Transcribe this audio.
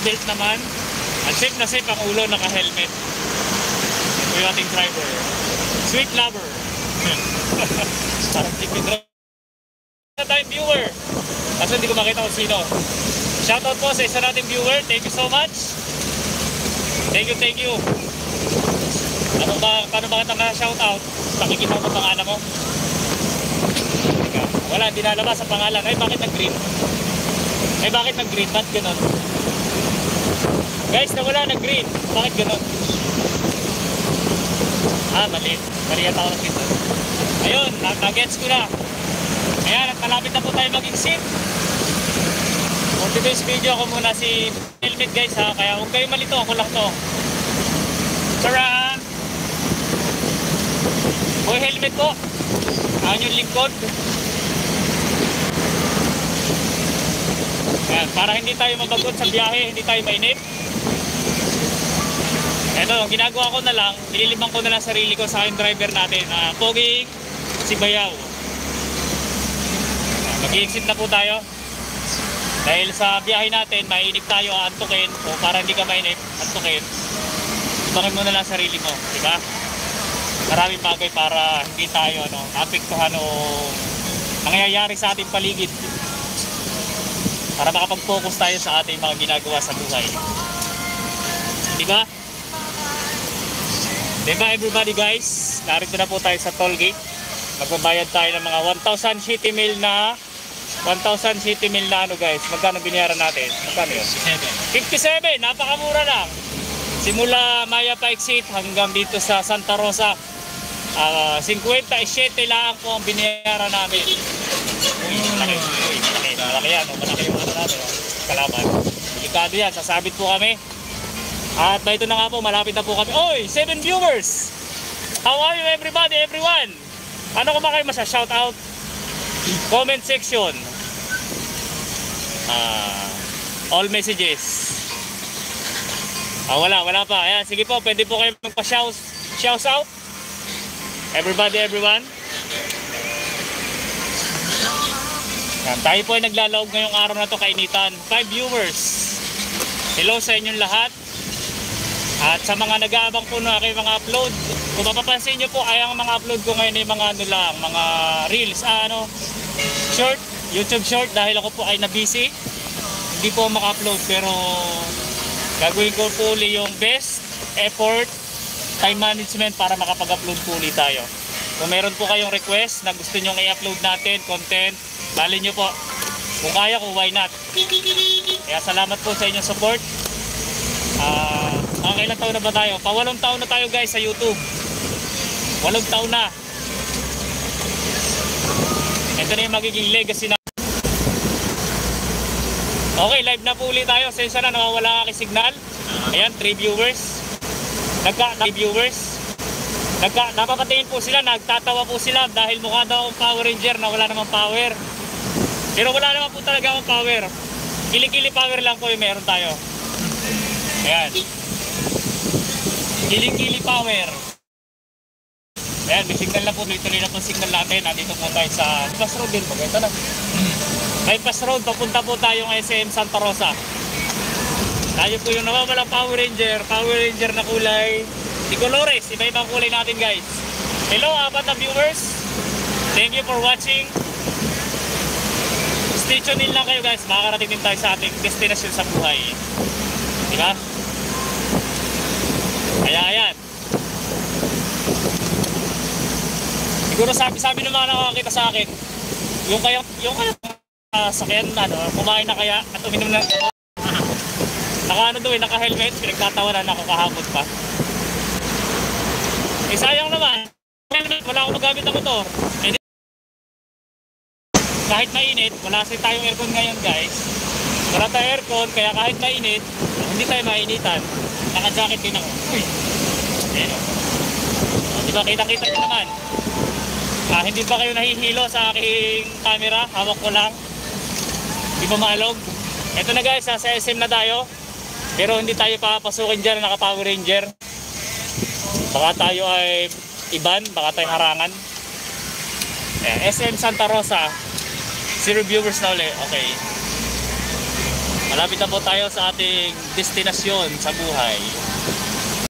seatbelt naman. At safe na safe ang ulo, naka-helmet. Ito yung ating driver. Sweet lover. Parang tipid na tayong viewer. Kasi hindi ko makita kung sino. Shoutout po sa isa nating viewer. Thank you so much. Thank you. Paano ba kita na-shoutout? Pakikita mo pangalan mo. Wala, hindi nalabas ang pangalan. Ay, bakit nag-green? Ba't ganun? Guys, nawala nag-green. Bakit ganun? Mali yata ako nag-green. Ayun, nag-gets ko na. Ayan, at malapit na po tayo mag-exit. For today's video, ako muna si helmet guys ha. Kaya huwag kayo malito, ako lang to. Tara! Boy, helmet po. Ayan yung lingkod. Ayan, para hindi tayo mabagot sa biyahe, hindi tayo mainip. Eto, ang ginagawa ko na lang, nililibang ko na lang sarili ko sa aking driver natin. Poging si Bayaw. Mag-i-exit na po tayo. Dahil sa biyahe natin, mainip tayo, antukin. O para hindi ka mainip, antukin. Ibangin mo na lang sarili mo, di ba? Maraming bagay para hindi tayo apektuhan o nangyayari sa ating paligid. Para makapag-focus tayo sa ating mga ginagawa sa buhay. Di ba? Di ba everybody guys? Narito na po tayo sa toll gate. Magbabayad tayo ng mga 1,000 city mil na guys. Magkano binayaran natin? Magkano yun? 57. Napakamura lang. Simula Maya pa exit hanggang dito sa Santa Rosa. 57 lang po ang binayaran namin. Malaki yan. Malaki yung natin. Kalaban. Delikado yan. Sasabit po kami. At ito na nga po. Malapit na po kami. Oy! 7 viewers! How are you everybody? Everyone? Ano ko ba kayo shout out? Comment section. All messages. Wala pa. Ayan, sige po, pwede po kayo magpa-shout out. Everybody, everyone. Ayan, tayo po ay naglalaog ngayong araw na to kainitan. 5 viewers. Hello sa inyong lahat. At sa mga nag-aabang po na aking mga upload, kung mapapansin nyo po ay ang mga upload ko ngayon ay mga mga reels, short, YouTube short dahil ako po ay na-busy. Hindi po maka-upload pero gagawin ko po ulit yung best effort, time management para makapag-upload po ulit tayo. Kung meron po kayong request na gusto nyong i-upload natin, content, bali nyo po. Kung kaya ko, why not? Kaya salamat po sa inyong support. Ilang taon na ba tayo? Pa 8 taon na tayo guys sa YouTube. 8 taon na. Ito na yung magiging legacy na. Okay, live na po ulit tayo. Sensya na, nawawala aking signal. Ayan, 3 viewers. Napapatingin po sila, nagtatawa po sila dahil mukha daw akong Power Ranger na wala namang power. Pero wala naman po talaga akong power. Kili-kili power lang po yung meron tayo. Ayan. Kili-kili power. Ayan, may signal na po. Tuloy na po signal natin. Nandito po tayo sa bypass road din. Ito na. Bypass road. Papunta po tayo ng SM Santa Rosa. Tayo po yung nawawalang Power Ranger. Power Ranger na kulay di colores. Iba-ibang kulay natin guys. Hello, 4 na viewers. Thank you for watching. Stay tuned in lang kayo guys. Makakarating din tayo sa ating destination sa buhay. Diba? Kaya ayan. Siguro sabi ng mga nakakita sa akin, yung sakyan kumain na kaya at uminom na. Naka-helmet, pinagtatawanan ako kahapon pa. Sayang naman. Wala akong magamit ng motor. Kahit mainit, wala kasi tayong aircon ngayon guys. Wala tayong aircon, kaya kahit mainit, hindi tayo mainitan. Naka-jacket din ako. Diba, kita-kita nyo naman. Hindi ba kayo nahihilo sa aking camera? Hawak ko lang. Di ba maalog? Ito na guys, sa SM na tayo. Pero hindi tayo papasukin dyan na naka-Power Ranger. Baka tayo ay iban, baka tayo harangan. Ayan, SM Santa Rosa. 0 viewers na ulit. Okay. Malapit na po tayo sa ating destinasyon sa buhay.